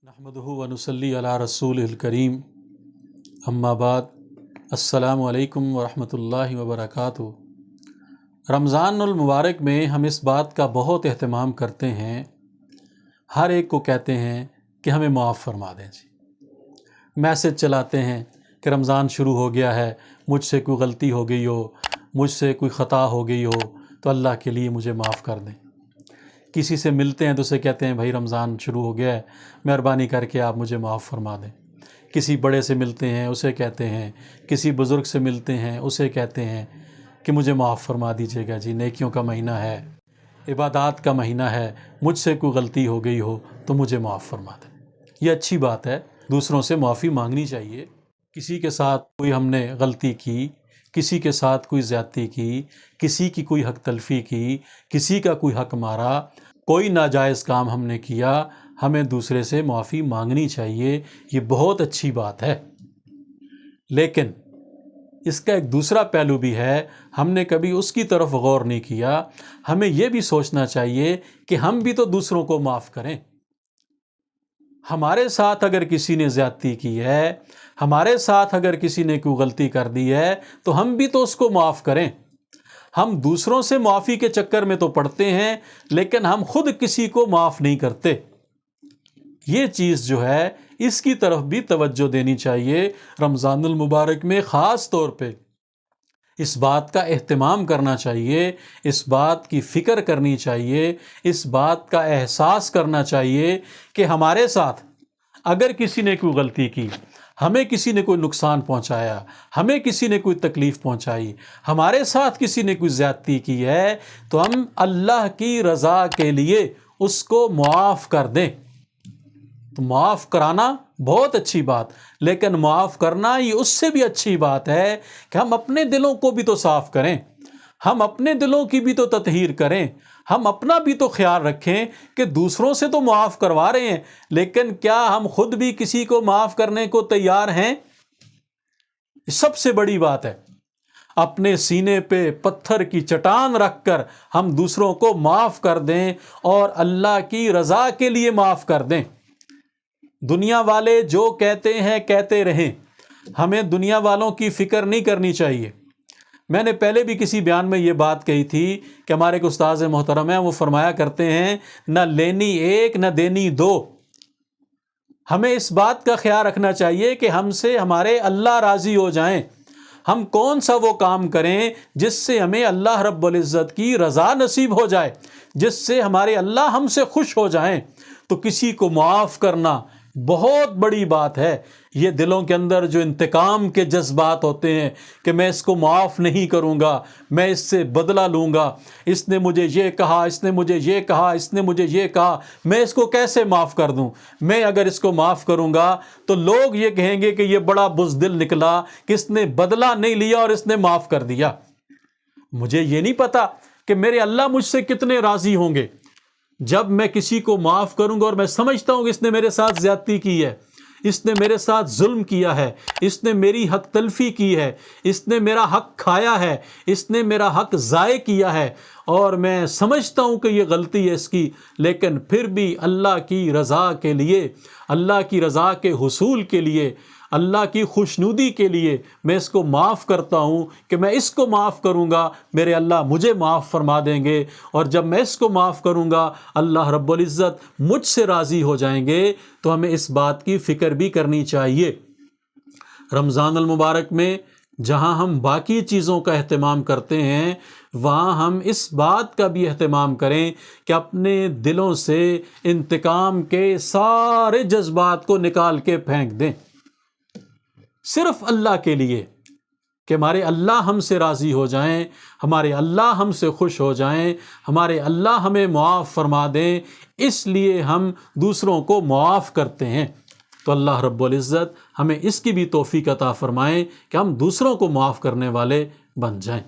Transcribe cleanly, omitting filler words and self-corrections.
नहमदुहु व नुसल्ली अला रसूलिल करीम अम्मा बाद अस्सलामु अलैकुम व रहमतुल्लाहि व बरकातुहू। रमज़ानुल मुबारक में हम इस बात का बहुत एहतमाम करते हैं, हर एक को कहते हैं कि हमें माफ़ फरमा दें जी। मैसेज चलाते हैं कि रमज़ान शुरू हो गया है, मुझसे कोई गलती हो गई हो, मुझसे कोई ख़ता हो गई हो तो अल्लाह के लिए मुझे माफ़ कर दें। किसी से मिलते हैं तो उसे कहते हैं भाई रमज़ान शुरू हो गया है, मेहरबानी करके आप मुझे माफ़ फरमा दें। किसी बड़े से मिलते हैं उसे कहते हैं, किसी बुज़ुर्ग से मिलते हैं उसे कहते हैं कि मुझे माफ़ फरमा दीजिएगा जी, नेकियों का महीना है, इबादत का महीना है, मुझसे कोई गलती हो गई हो तो मुझे माफ़ फरमा दें। ये अच्छी बात है, दूसरों से माफ़ी मांगनी चाहिए। किसी के साथ कोई हमने गलती की, किसी के साथ कोई ज़्यादती की, किसी की कोई हक तलफ़ी की, किसी का कोई हक मारा, कोई नाजायज़ काम हमने किया, हमें दूसरे से माफ़ी मांगनी चाहिए। ये बहुत अच्छी बात है। लेकिन इसका एक दूसरा पहलू भी है, हमने कभी उसकी तरफ गौर नहीं किया। हमें ये भी सोचना चाहिए कि हम भी तो दूसरों को माफ़ करें। हमारे साथ अगर किसी ने ज़्यादती की है, हमारे साथ अगर किसी ने कोई गलती कर दी है तो हम भी तो उसको माफ़ करें। हम दूसरों से माफ़ी के चक्कर में तो पड़ते हैं, लेकिन हम खुद किसी को माफ़ नहीं करते। ये चीज़ जो है इसकी तरफ भी तवज्जो देनी चाहिए। रमज़ानुल मुबारक में ख़ास तौर पे इस बात का एहतमाम करना चाहिए, इस बात की फ़िक्र करनी चाहिए, इस बात का एहसास करना चाहिए कि हमारे साथ अगर किसी ने कोई गलती की, हमें किसी ने कोई नुकसान पहुंचाया, हमें किसी ने कोई तकलीफ़ पहुंचाई, हमारे साथ किसी ने कोई ज़्यादती की है, तो हम अल्लाह की रज़ा के लिए उसको मुआफ़ कर दें। तो माफ़ कराना बहुत अच्छी बात, लेकिन माफ़ करना ये उससे भी अच्छी बात है कि हम अपने दिलों को भी तो साफ़ करें, हम अपने दिलों की भी तो ततहीर करें, हम अपना भी तो ख्याल रखें कि दूसरों से तो माफ़ करवा रहे हैं, लेकिन क्या हम खुद भी किसी को माफ़ करने को तैयार हैं? सबसे बड़ी बात है। अपने सीने पे पत्थर की चट्टान रखकर हम दूसरों को माफ़ कर दें और अल्लाह की रज़ा के लिए माफ़ कर दें। दुनिया वाले जो कहते हैं कहते रहें, हमें दुनिया वालों की फ़िक्र नहीं करनी चाहिए। मैंने पहले भी किसी बयान में ये बात कही थी कि हमारे एक उस्ताद मोहतरम हैं, वो फरमाया करते हैं, न लेनी एक न देनी दो। हमें इस बात का ख्याल रखना चाहिए कि हमसे हमारे अल्लाह राज़ी हो जाएं। हम कौन सा वो काम करें जिससे हमें अल्लाह रब्बुल इज़्ज़त की रज़ा नसीब हो जाए, जिससे हमारे अल्लाह हमसे खुश हो जाएं। तो किसी को माफ़ करना बहुत बड़ी बात है। ये दिलों के अंदर जो इंतकाम के जज्बात होते हैं कि मैं इसको माफ़ नहीं करूँगा, मैं इससे बदला लूँगा, इसने मुझे ये कहा, इसने मुझे ये कहा, इसने मुझे ये कहा, मैं इसको कैसे माफ़ कर दूँ? मैं अगर इसको माफ़ करूँगा तो लोग ये कहेंगे कि ये बड़ा बुज़दिल निकला कि इसने बदला नहीं लिया और इसने माफ़ कर दिया। मुझे ये नहीं पता कि मेरे अल्लाह मुझसे कितने राज़ी होंगे जब मैं किसी को माफ़ करूँगा और मैं समझता हूँ कि इसने मेरे साथ ज़्यादती की है, इसने मेरे साथ जुल्म किया है, इसने मेरी हक तलफ़ी की है, इसने मेरा हक खाया है, इसने मेरा हक ज़ाय किया है, और मैं समझता हूँ कि ये गलती है इसकी, लेकिन फिर भी अल्लाह की रज़ा के लिए, अल्लाह की रज़ा के हुसूल के लिए, अल्लाह की खुशनुदी के लिए मैं इसको माफ़ करता हूँ कि मैं इसको माफ़ करूँगा, मेरे अल्लाह मुझे माफ़ फरमा देंगे, और जब मैं इसको माफ़ करूँगा अल्लाह रब्बुल इज़्ज़त मुझसे राज़ी हो जाएंगे। तो हमें इस बात की फ़िक्र भी करनी चाहिए। रमज़ानुल मुबारक में जहाँ हम बाकी चीज़ों का एहतमाम करते हैं, वहाँ हम इस बात का भी एहतमाम करें कि अपने दिलों से इंतकाम के सारे जज्बात को निकाल के फेंक दें, सिर्फ अल्लाह के लिए, कि हमारे अल्लाह हमसे राज़ी हो जाएं, हमारे अल्लाह हमसे खुश हो जाएं, हमारे अल्लाह हमें मुआफ़ फरमा दें। इसलिए हम दूसरों को मुआफ़ करते हैं। तो अल्लाह रब्बुल इज़्ज़त हमें इसकी भी तौफ़ीक़ अता फ़रमाएं कि हम दूसरों को मुआफ़ करने वाले बन जाएं।